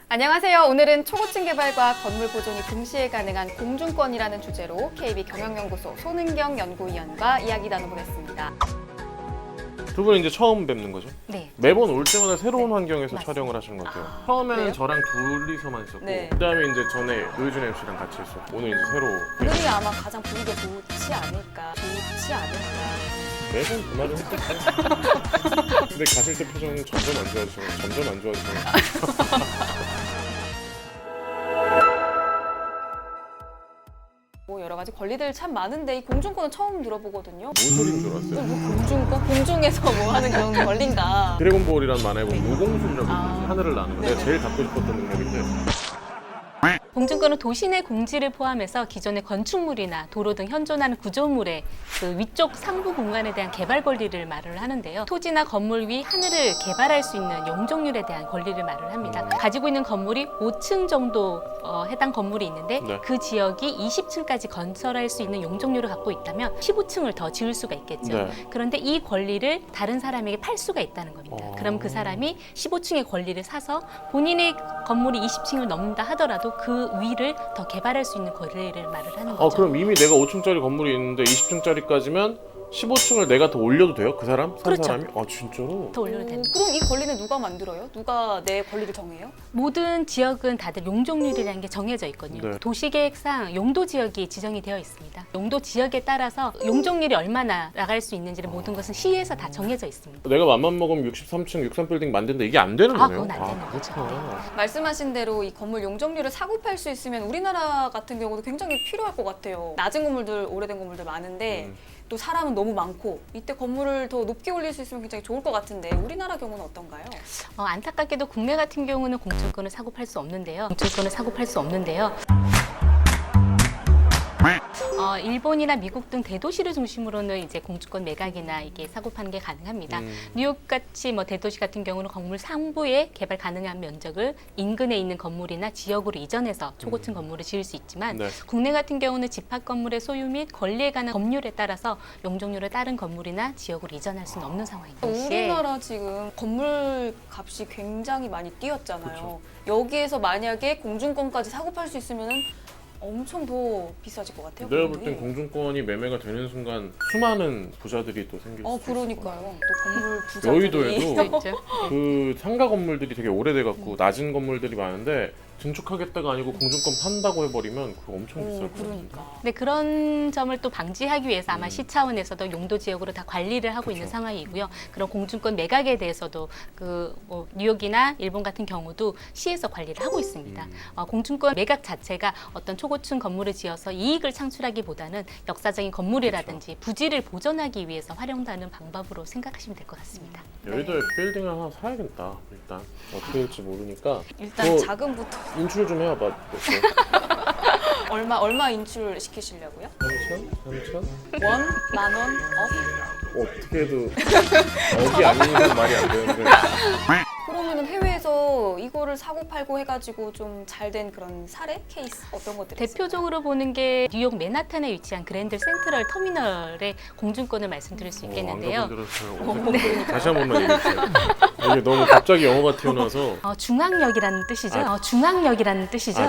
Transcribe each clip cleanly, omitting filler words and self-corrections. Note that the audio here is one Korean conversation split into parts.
안녕하세요. 오늘은 초고층 개발과 건물 보존이 동시에 가능한 공중권이라는 주제로 KB 경영연구소 손은경 연구위원과 이야기 나눠보겠습니다. 두 분은 이제 처음 뵙는 거죠? 네. 매번 올 때마다 새로운 환경에서 맞습니다. 촬영을 하시는 것 같아요. 처음에는 그래요? 저랑 둘이서만 있었고 네. 그다음에 이제 전에 노유준 MC랑 같이 있었고 오늘 이제 새로 오늘이 아마 가장 분위기가 좋지 않을까. 매번 그 말을 했었죠. 근데 가실 때 표정은 점점 안 좋아지시고 뭐 여러 가지 권리들 참 많은데 이 공중권은 처음 들어보거든요. 뭔 소리인 줄 알았어요. 뭐 공중권? 공중에서 뭐 하는 그런 권리인가. 드래곤볼이라는 만화에 보면 무공술이라고 아. 있거든요. 하늘을 나는 거. 내가 네네. 제일 갖고 싶었던 능력인데 공중권은 도시 내 공지를 포함해서 기존의 건축물이나 도로 등 현존하는 구조물의 그 위쪽 상부 공간에 대한 개발 권리를 말을 하는데요. 토지나 건물 위 하늘을 개발할 수 있는 용적률에 대한 권리를 말을 합니다. 가지고 있는 건물이 5층 정도 해당 건물이 있는데 네. 그 지역이 20층까지 건설할 수 있는 용적률을 갖고 있다면 15층을 더 지을 수가 있겠죠. 네. 그런데 이 권리를 다른 사람에게 팔 수가 있다는 겁니다. 그럼 그 사람이 15층의 권리를 사서 본인의 건물이 20층을 넘는다 하더라도 그 위를 더 개발할 수 있는 권리를 말을 하는 거죠. 그럼 이미 내가 5층짜리 건물이 있는데 20층짜리까지면 15층을 내가 더 올려도 돼요? 그 사람? 산 그렇죠. 사람이? 아 진짜로? 더 올려도 됩니다. 그럼 이 권리는 누가 만들어요? 누가 내 권리를 정해요? 모든 지역은 다들 용적률이라는 게 정해져 있거든요. 네. 도시계획상 용도 지역이 지정이 되어 있습니다. 용도 지역에 따라서 용적률이 얼마나 나갈 수 있는지를 모든 것은 시에서 다 정해져 있습니다. 내가 맘만 먹으면 63층 63빌딩 만드는데 이게 안 되는 거네요? 그건 안 되는 거죠. 그렇구나. 말씀하신 대로 이 건물 용적률을 사고 팔 수 있으면 우리나라 같은 경우도 굉장히 필요할 것 같아요. 낮은 건물들, 오래된 건물들 많은데 또 사람은 너무 많고 이때 건물을 더 높게 올릴 수 있으면 굉장히 좋을 것 같은데 우리나라 경우는 어떤가요? 안타깝게도 국내 같은 경우는 공천권을 사고 팔 수 없는데요. 일본이나 미국 등 대도시를 중심으로는 이제 공주권 매각이나 이게 사고 파는 게 가능합니다. 뉴욕 같이 뭐 대도시 같은 경우는 건물 상부에 개발 가능한 면적을 인근에 있는 건물이나 지역으로 이전해서 초고층 건물을 지을 수 있지만 네. 국내 같은 경우는 집합 건물의 소유 및 권리에 관한 법률에 따라서 용적률을 다른 건물이나 지역으로 이전할 수는 없는 상황입니다. 우리나라 지금 건물 값이 굉장히 많이 뛰었잖아요. 그쵸. 여기에서 만약에 공중권까지 사고 팔 수 있으면 엄청 더 비싸질 것 같아요. 내가 볼 건물이. 땐 공중권이 매매가 되는 순간 수많은 부자들이 또 생길 수 있을 그러니까요. 또 건물 부자들이 여의도에도 있죠. 그 상가 건물들이 되게 오래돼갖고 낮은 건물들이 많은데 증축하겠다가 아니고 공중권 판다고 해버리면 그거 엄청 비쌀 것 같아요. 그러니까. 근데 그런 점을 또 방지하기 위해서 아마 시 차원에서도 용도 지역으로 다 관리를 하고 있는 그쵸. 상황이고요. 그런 공중권 매각에 대해서도 뭐 뉴욕이나 일본 같은 경우도 시에서 관리를 하고 있습니다. 공중권 매각 자체가 어떤 초고층 건물을 지어서 이익을 창출하기보다는 역사적인 건물이라든지 부지를 보존하기 위해서 활용되는 방법으로 생각하시면 될 것 같습니다. 여의도에 빌딩 하나 사야겠다. 일단 어떻게 될지 모르니까 일단 뭐 자금부터 인출 좀 해봐. 얼마 인출 시키시려고요? 3천? 원? 만 원? 업? 어떻게 해도 억이 아닌 건 말이 안 되는데 그러면은 해외에서 이거를 사고 팔고 해가지고 좀 잘 된 그런 사례 케이스 어떤 것들이 있어요? 대표적으로 보는 게 뉴욕 맨하탄에 위치한 그랜드 센트럴 터미널의 공중권을 말씀드릴 수 있겠는데요. 안 가본 데라서 다시 한 번만 얘기해주세요. 이게 너무 갑자기 영어가 튀어나와서 중앙역이라는 뜻이죠. 중앙역이라는 뜻이죠.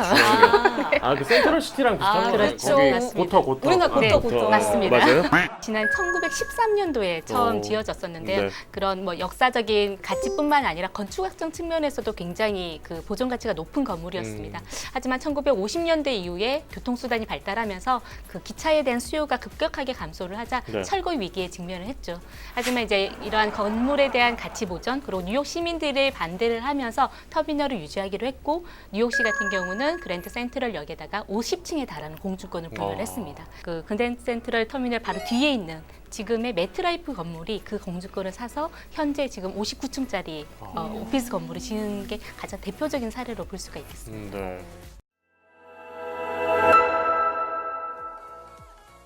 그 센트럴 시티랑 비슷한 거네. 그렇죠. 거기 맞습니다. 고터. 우리나라 네, 고터. 맞습니다. 맞아요? 지난 1913년도에 처음 오. 지어졌었는데요. 네. 그런 뭐 역사적인 가치뿐만 아니라 건축학적 측면에서도 굉장히 그 보존 가치가 높은 건물이었습니다. 하지만 1950년대 이후에 교통수단이 발달하면서 그 기차에 대한 수요가 급격하게 감소를 하자 네. 철거 위기에 직면을 했죠. 하지만 이제 이러한 건물에 대한 가치 보존 그리고 뉴욕 시민들의 반대를 하면서 터미널을 유지하기로 했고 뉴욕시 같은 경우는 그랜드 센트럴 역에다가 50층에 달하는 공중권을 부여를 했습니다. 그 그랜드 센트럴 터미널 바로 뒤에 있는 지금의 매트라이프 건물이 그 공중권을 사서 현재 지금 59층짜리 오피스 건물을 지은 게 가장 대표적인 사례로 볼 수가 있겠습니다. 네.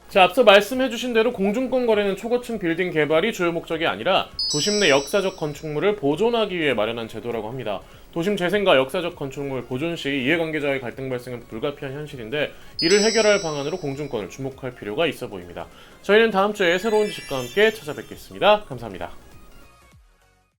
자, 앞서 말씀해주신 대로 공중권 거래는 초고층 빌딩 개발이 주요 목적이 아니라 도심 내 역사적 건축물을 보존하기 위해 마련한 제도라고 합니다. 도심 재생과 역사적 건축물 보존 시 이해관계자의 갈등 발생은 불가피한 현실인데 이를 해결할 방안으로 공중권을 주목할 필요가 있어 보입니다. 저희는 다음 주에 새로운 지식과 함께 찾아뵙겠습니다. 감사합니다.